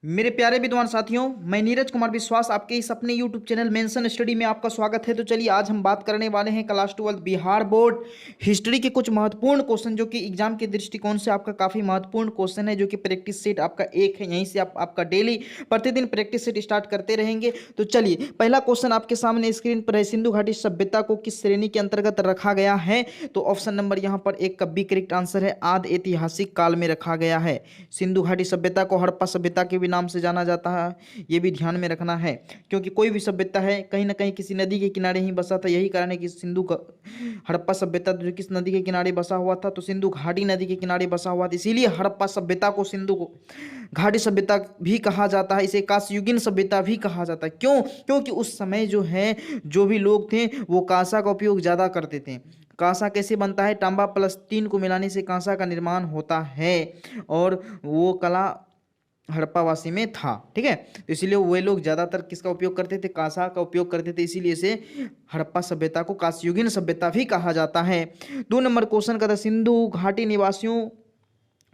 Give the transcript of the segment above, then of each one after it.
मेरे प्यारे विद्वान साथियों, मैं नीरज कुमार विश्वास आपके इस अपने YouTube चैनल मेंशन स्टडी में आपका स्वागत है। तो चलिए आज हम बात करने वाले हैं क्लास 12 बिहार बोर्ड हिस्ट्री के कुछ महत्वपूर्ण क्वेश्चन, जो कि एग्जाम के दृष्टिकोण से आपका काफी महत्वपूर्ण क्वेश्चन है, जो कि प्रैक्टिस सेट आपका एक है। यहीं से आप आपका डेली प्रतिदिन प्रैक्टिस सेट स्टार्ट करते रहेंगे। तो चलिए पहला क्वेश्चन आपके सामने स्क्रीन पर है। सिंधु घाटी सभ्यता को किस श्रेणी के अंतर्गत रखा गया है? तो ऑप्शन नंबर यहाँ पर एक का बी करेक्ट आंसर है, आदि ऐतिहासिक काल में रखा गया है। सिंधु घाटी सभ्यता को हड़प्पा सभ्यता के भी नाम से जाना जाता है, ये भी ध्यान में रखना है, क्योंकि कोई भी सभ्यता है कहीं ना कहीं किसी नदी के किनारे ही बसा था। यही कारण है कि हड़प्पा सभ्यता जो किस नदी के किनारे बसा हुआ था, तो सिंधु घाटी नदी के किनारे बसा हुआ था। इसीलिए हड़प्पा सभ्यता को सिंधु घाटी सभ्यता भी कहा जाता है। इसे कांस्ययुगीन सभ्यता भी कहा जाता है। क्यों? क्योंकि उस समय जो है, जो भी लोग थे वो कांसा का उपयोग ज्यादा करते थे। कांसा कैसे बनता है? तांबा प्लस 3 को मिलाने से कांसा का निर्माण होता है, और वो कला हड़प्पावासी में था। ठीक है, तो इसीलिए वे लोग ज्यादातर किसका उपयोग करते थे? कांसा का उपयोग करते थे। इसीलिए इसे हड़प्पा सभ्यता को कांस्ययुगीन सभ्यता भी कहा जाता है। 2 नंबर क्वेश्चन का था, सिंधु घाटी निवासियों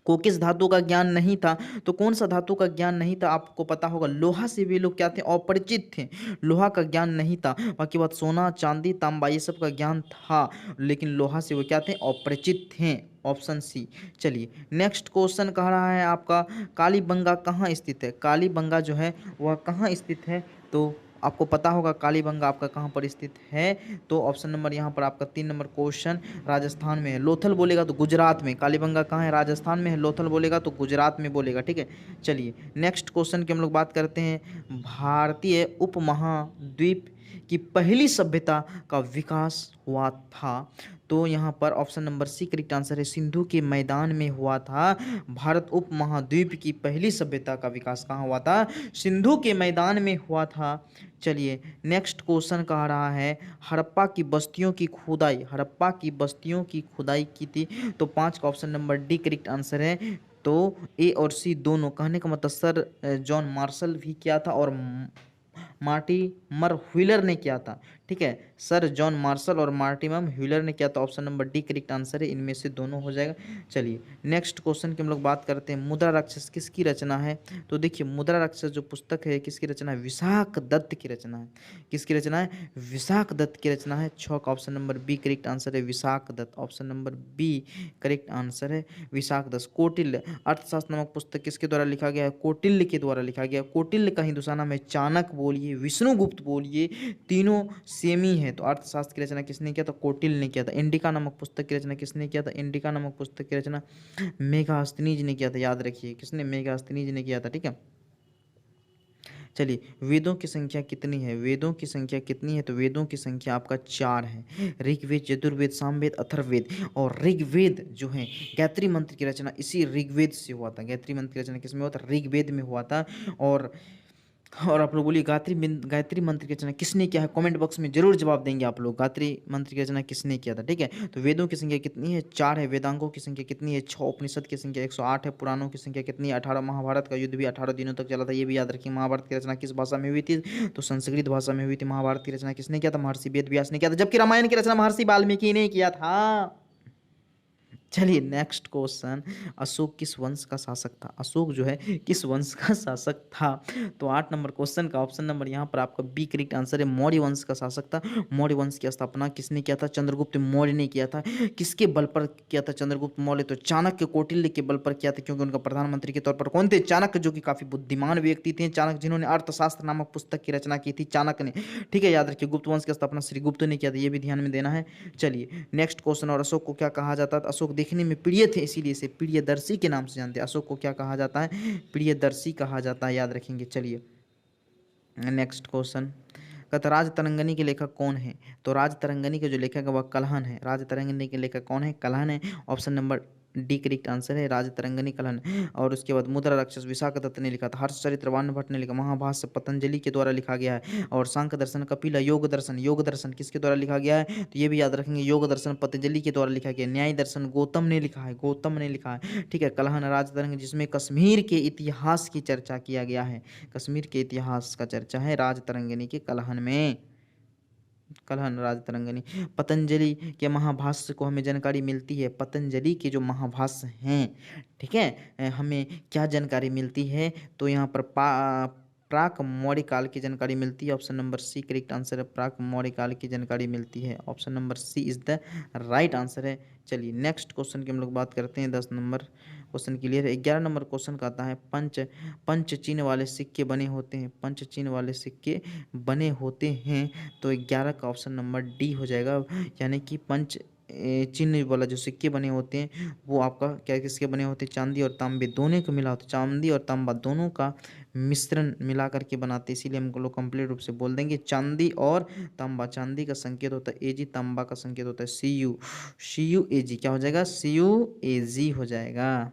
को किस धातु का ज्ञान नहीं था? तो कौन सा धातु का ज्ञान नहीं था? आपको पता होगा, लोहा से भी लोग क्या थे? अपरिचित थे। लोहा का ज्ञान नहीं था। बाकी बात सोना चांदी तांबा ये सब का ज्ञान था, लेकिन लोहा से वो क्या थे? अपरिचित थे। Option C. चलिए नेक्स्ट क्वेश्चन कह रहा है आपका, कालीबंगा कहाँ स्थित है? कालीबंगा जो है वह कहाँ स्थित है? तो आपको पता होगा कालीबंगा आपका कहाँ पर स्थित है। तो ऑप्शन नंबर यहाँ पर आपका 3 नंबर क्वेश्चन, राजस्थान में है। लोथल बोलेगा तो गुजरात में। कालीबंगा कहाँ है? राजस्थान में है। लोथल बोलेगा तो गुजरात में बोलेगा। ठीक है, चलिए नेक्स्ट क्वेश्चन की हम लोग बात करते हैं। भारतीय उपमहाद्वीप की पहली सभ्यता का विकास हुआ था? तो यहाँ पर option number C correct answer है, सिंधु के मैदान में हुआ था। भारत उपमहाद्वीप की पहली सभ्यता का विकास कहाँ हुआ था? सिंधु के मैदान में हुआ था। चलिए नेक्स्ट क्वेश्चन कह रहा है, हड़प्पा की बस्तियों की खुदाई, हड़प्पा की बस्तियों की खुदाई की थी? तो 5 का option number D correct answer है। तो ए और सी दोनों, कहने का मतलब सर जॉन मार्शल भी किया था और मार्टिमर व्हीलर ने किया था। ठीक है, सर जॉन मार्शल और मार्टिमर व्हीलर ने किया था। Option number D correct answer है, इनमें से दोनों हो जाएगा। चलिए नेक्स्ट क्वेश्चन की हम लोग बात करते हैं, मुद्रा राक्षस किसकी रचना है? तो देखिए मुद्रा राक्षस जो पुस्तक है किसकी रचना है? विशाख दत्त की रचना है। किसकी रचना है? विशाख दत्त की रचना है। 6 का option number B correct answer है, Vishakha Datta. Option number B correct answer है, विशाख दत्त। कौटिल्य अर्थशास्त्र नामक पुस्तक किसके द्वारा लिखा गया है? कौटिल्य के द्वारा लिखा गया। कौटिल्य का हिंदुस्तान नाम है, चाणक्य बोलिए, विष्णुगुप्त बोलिए, तीनों सेम ही है। तो अर्थशास्त्र की रचना किसने किया था? कौटिल्य ने किया था। इंडिका नामक पुस्तक की रचना किसने किया था? इंडिका नामक पुस्तक की रचना मेगास्थनीज ने किया था। याद रखिए किसने? मेगास्थनीज ने किया था। ठीक है, चलिए वेदों की संख्या कितनी है? वेदों की संख्या कितनी है? तो वेदों की संख्या आपका 4 है। ऋग्वेद, यजुर्वेद, सामवेद, अथर्ववेद। और ऋग्वेद जो है, गायत्री मंत्र की रचना इसी ऋग्वेद से हुआ था। गायत्री मंत्र की रचना किसमें हुआ था? ऋग्वेद में हुआ था। और आप लोग बोलिए गायत्री मंत्र की रचना किसने किया है? कमेंट बॉक्स में जरूर जवाब देंगे आप लोग, गायत्री मंत्र की रचना किसने किया था। ठीक है, तो वेदों की संख्या कितनी है? 4 है। वेदांगों की संख्या कितनी है? 6। उपनिषद की संख्या 108 है। पुराणों की संख्या कितनी है? 18। महाभारत का युद्ध भी 18 दिनों तक चला था, ये भी याद रखिए। महाभारत की रचना किस भाषा में हुई थी? तो संस्कृत भाषा में हुई थी। महाभारत की रचना किसने किया था? महर्षि वेद व्यास ने किया था, जबकि रामायण की रचना महर्षि वाल्मीकि ने किया था। चलिए नेक्स्ट क्वेश्चन, अशोक किस वंश का शासक था? अशोक जो है किस वंश का शासक था? तो 8 नंबर क्वेश्चन का ऑप्शन नंबर यहाँ पर आपका बी करेक्ट आंसर है, मौर्य वंश का शासक था। मौर्य वंश की स्थापना किसने किया था? चंद्रगुप्त मौर्य ने किया था। किसके बल पर किया था चंद्रगुप्त मौर्य? तो चाणक्य कौटिल्य के बल पर किया था, क्योंकि उनका प्रधानमंत्री के तौर पर कौन थे? चाणक्य, जो कि काफी बुद्धिमान व्यक्ति थे। चाणक्य जिन्होंने अर्थशास्त्र नामक पुस्तक की रचना की थी, चाणक्य ने। ठीक है, याद रखिए गुप्त वंश की स्थापना श्रीगुप्त ने किया था, ये भी ध्यान में देना है। चलिए नेक्स्ट क्वेश्चन, और अशोक को क्या कहा जाता था? अशोक देखने में प्रिय थे, इसीलिए इसे प्रियदर्शी के नाम से जानते हैं। अशोक को क्या कहा जाता है? प्रियदर्शी कहा जाता है, याद रखेंगे। चलिए नेक्स्ट क्वेश्चन, कहता राज तरंगनी के लेखक कौन है? तो राज तरंगनी के जो लेखक है वह कल्हन है। राज तरंगनी के लेखक कौन है? कल्हन है। Option number D correct answer है, राज तरंगनी कल्हन। और उसके बाद मुद्रा राक्षस विशाख दत्त ने लिखा था। हर्षचरित्र वान भट्ट ने लिखा। महाभाष्य पतंजलि के द्वारा लिखा गया है। और सांख्य दर्शन कपिला, योग दर्शन, योग दर्शन किसके द्वारा लिखा गया है? तो ये भी याद रखेंगे, योग दर्शन पतंजलि के द्वारा लिखा गया। न्याय दर्शन गौतम ने लिखा है, गौतम ने लिखा है। ठीक है, कल्हन राज तरंग, जिसमें कश्मीर के इतिहास की चर्चा किया गया है। कश्मीर के इतिहास का चर्चा है राज तरंगिणी के कल्हन में। कलहन राजतरंगिणी। पतंजलि के महाभाष्य को हमें जानकारी मिलती है, पतंजलि के जो महाभाष्य हैं, ठीक है, हमें क्या जानकारी मिलती है, तो यहाँ पर प्राक मौर्य काल की जानकारी मिलती है। Option number C correct answer है, प्राक मौर्य काल की जानकारी मिलती है। Option number C is the right answer है। चलिए नेक्स्ट क्वेश्चन की हम लोग बात करते हैं। 10 नंबर क्वेश्चन क्लियर है। 11 नंबर क्वेश्चन का आता है पंच चिन्ह वाले सिक्के बने होते हैं, पंच चिन्ह वाले सिक्के बने होते हैं, तो 11 का ऑप्शन नंबर डी हो जाएगा। यानी कि पंच चिन्ह वाला जो सिक्के बने होते हैं वो आपका क्या किसके बने होते हैं, चांदी और तांबे दोनों को मिला होता है, चांदी और तांबा दोनों का मिश्रण मिला करके बनाते हैं, इसीलिए हम लोग कंप्लीट रूप से बोल देंगे चांदी और तांबा। चांदी का संकेत होता है एजी, तांबा का संकेत होता है सी यू एजी, क्या हो जाएगा, CUAG हो जाएगा,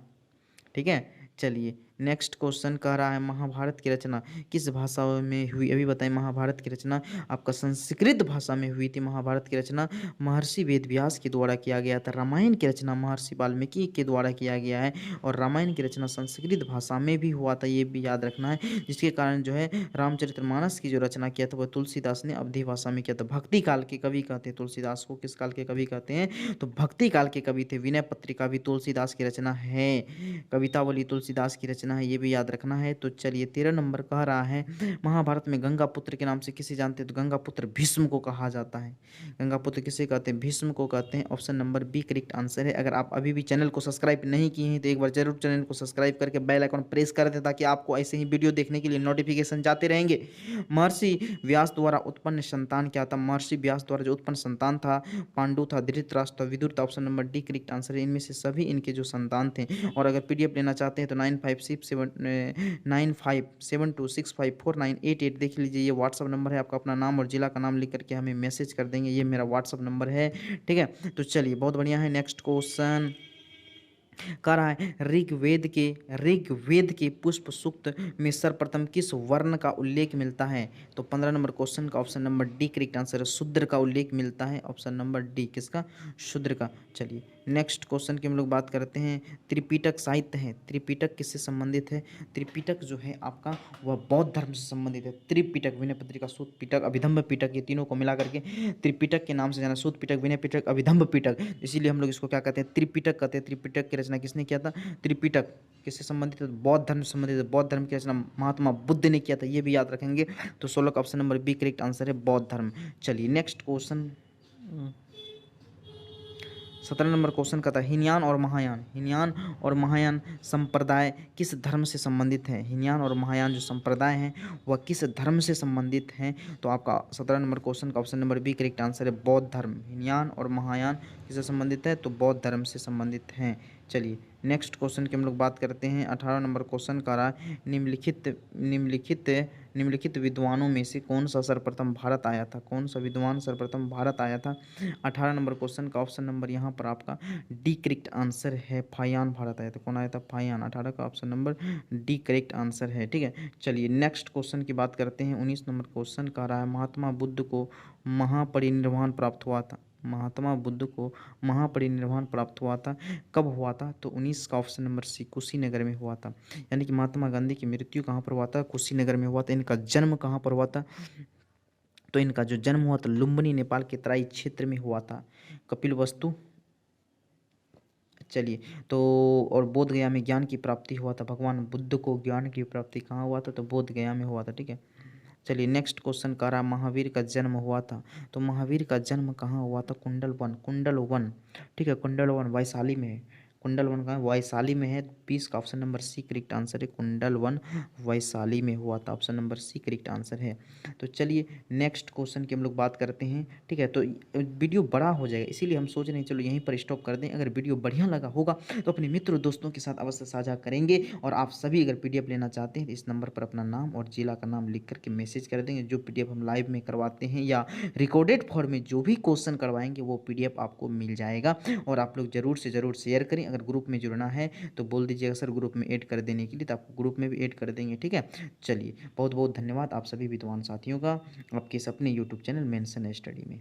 ठीक है। चलिए नेक्स्ट क्वेश्चन कह रहा है महाभारत की रचना किस भाषा में हुई, अभी बताएं। महाभारत की रचना आपका संस्कृत भाषा में हुई थी। महाभारत की रचना महर्षि वेदव्यास के द्वारा किया गया था। रामायण की रचना महर्षि वाल्मीकि के द्वारा किया गया है, और रामायण की रचना संस्कृत भाषा में भी हुआ था, ये भी याद रखना है। जिसके कारण जो है रामचरितमानस की जो रचना किया था वह तुलसीदास ने अवधी भाषा में किया था। भक्ति काल के कवि कहते हैं तुलसीदास को, किस काल के कवि कहते हैं, तो भक्ति काल के कवि थे। विनय पत्रिका भी तुलसीदास की रचना है, कवितावली तुलसीदास की रचना है, ये भी याद रखना है। तो चलिए 13 नंबर कह रहा है महाभारत में गंगा पुत्र के नाम से किसे जानते हैं, तो गंगा पुत्र भीष्म को कहा जाता है। गंगा पुत्र किसे कहते हैं, भीष्म को कहते हैं। Option number B correct answer है। अगर आप अभी भी चैनल को सब्सक्राइब नहीं किए हैं तो एक बार जरूर चैनल को सब्सक्राइब करके बेल आइकन प्रेस कर दें, ताकि आपको ऐसे ही वीडियो देखने के लिए नोटिफिकेशन जाते रहेंगे। महर्षि व्यास द्वारा उत्पन्न संतान क्या था, महर्षि व्यास द्वारा जो उत्पन्न संतान था, पांडु था, धृतराष्ट्र था, विदुर था। Option number D correct answer है। इनमें से सभी इनके जो संतान थे। और अगर PDF लेना चाहते हैं तो 9572654988 देख लीजिए, ये व्हाट्सअप नंबर है। आपका अपना नाम और जिला का नाम लिख करके हमें मैसेज कर देंगे, ये मेरा व्हाट्सअप नंबर है, ठीक है। तो चलिए बहुत बढ़िया है। नेक्स्ट क्वेश्चन कह रहा है ऋग्वेद के पुष्प सूक्त में सर्वप्रथम किस वर्ण का उल्लेख मिलता है, तो 15 नंबर क्वेश्चन का option number D correct answer है, शूद्र का उल्लेख मिलता है। ऑप्शन नंबर डी किसका, शूद्र का। चलिए नेक्स्ट क्वेश्चन की हम लोग बात करते हैं। त्रिपिटक साहित्य है, त्रिपिटक किससे संबंधित है, त्रिपिटक जो है आपका वह बौद्ध धर्म से संबंधित है। त्रिपिटक, विनय पत्रिका, सूत पिटक, अभिधम्म पिटक, ये तीनों को मिला करके त्रिपिटक के नाम से जाना, सूत पिटक, विनय पिटक, अभिधम्म पिटक, इसीलिए हम लोग इसको क्या कहते हैं, त्रिपिटक कहते हैं। त्रिपिटक की रचना किसने किया था, त्रिपिटक किससे संबंधित है, बौद्ध धर्म से संबंधित है। बौद्ध धर्म की रचना महात्मा बुद्ध ने किया था, ये भी याद रखेंगे। तो 16 का option number B correct answer है, बौद्ध धर्म। चलिए नेक्स्ट क्वेश्चन 17 नंबर क्वेश्चन का था हीनयान और महायान, हीनयान और महायान संप्रदाय किस धर्म से संबंधित है, हीनयान और महायान जो संप्रदाय हैं वह किस धर्म से संबंधित हैं, तो आपका 17 नंबर क्वेश्चन का option number B correct answer है, बौद्ध धर्म। हीनयान और महायान किससे संबंधित है, तो बौद्ध धर्म से संबंधित हैं। चलिए नेक्स्ट क्वेश्चन की हम लोग बात करते हैं। 18 नंबर क्वेश्चन का रहा निम्नलिखित विद्वानों में से कौन सा सर्वप्रथम भारत आया था, कौन सा विद्वान सर्वप्रथम भारत आया था। 18 नंबर क्वेश्चन का ऑप्शन नंबर यहाँ पर आपका डी करेक्ट आंसर है, फायान भारत आया था। कौन आया था, फायान। 18 का option number D correct answer है, ठीक है। चलिए नेक्स्ट क्वेश्चन की बात करते हैं। 19 नंबर क्वेश्चन का रहा है महात्मा बुद्ध को महापरिनिर्वाण प्राप्त हुआ था, महात्मा बुद्ध को महापरिनिर्वाण प्राप्त हुआ था, कब हुआ था, तो 19 का ऑप्शन नंबर सी कुशीनगर में हुआ था। यानी कि महात्मा गांधी की मृत्यु कहाँ पर हुआ था, कुशीनगर में हुआ था। इनका जन्म कहाँ पर हुआ था, तो इनका जो जन्म हुआ था लुम्बिनी नेपाल के तराई क्षेत्र में हुआ था। कपिलवस्तु, चलिए तो और बोध गया में ज्ञान की प्राप्ति हुआ था, भगवान बुद्ध को ज्ञान की प्राप्ति कहाँ हुआ था, तो बोध गया में हुआ था, ठीक है। चलिए नेक्स्ट क्वेश्चन कह रहा महावीर का जन्म हुआ था, तो महावीर का जन्म कहाँ हुआ था, कुंडल वन, ठीक है, कुंडल वन वैशाली में है। कुंडल वन कहाँ, वैशाली में है। 20 का option number C correct answer है, कुंडल वन वैशाली में हुआ था। Option number C correct answer है। तो चलिए नेक्स्ट क्वेश्चन की हम लोग बात करते हैं, ठीक है। तो वीडियो बड़ा हो जाएगा, इसीलिए हम सोच रहे हैं चलो यहीं पर स्टॉप कर दें। अगर वीडियो बढ़िया लगा होगा तो अपने मित्र दोस्तों के साथ अवश्य साझा करेंगे, और आप सभी अगर PDF लेना चाहते हैं तो इस नंबर पर अपना नाम और जिला का नाम लिख करके मैसेज कर देंगे। जो PDF हम लाइव में करवाते हैं या रिकॉर्डेड फॉर्म में जो भी क्वेश्चन करवाएंगे वो PDF आपको मिल जाएगा। और आप लोग ज़रूर से ज़रूर शेयर करें। अगर ग्रुप में जुड़ना है तो बोल दीजिएगा सर ग्रुप में ऐड कर देने के लिए, तो आपको ग्रुप में भी ऐड कर देंगे, ठीक है। चलिए बहुत बहुत धन्यवाद आप सभी विद्वान साथियों का, आपके इस अपने यूट्यूब चैनल मेंशन स्टडी में।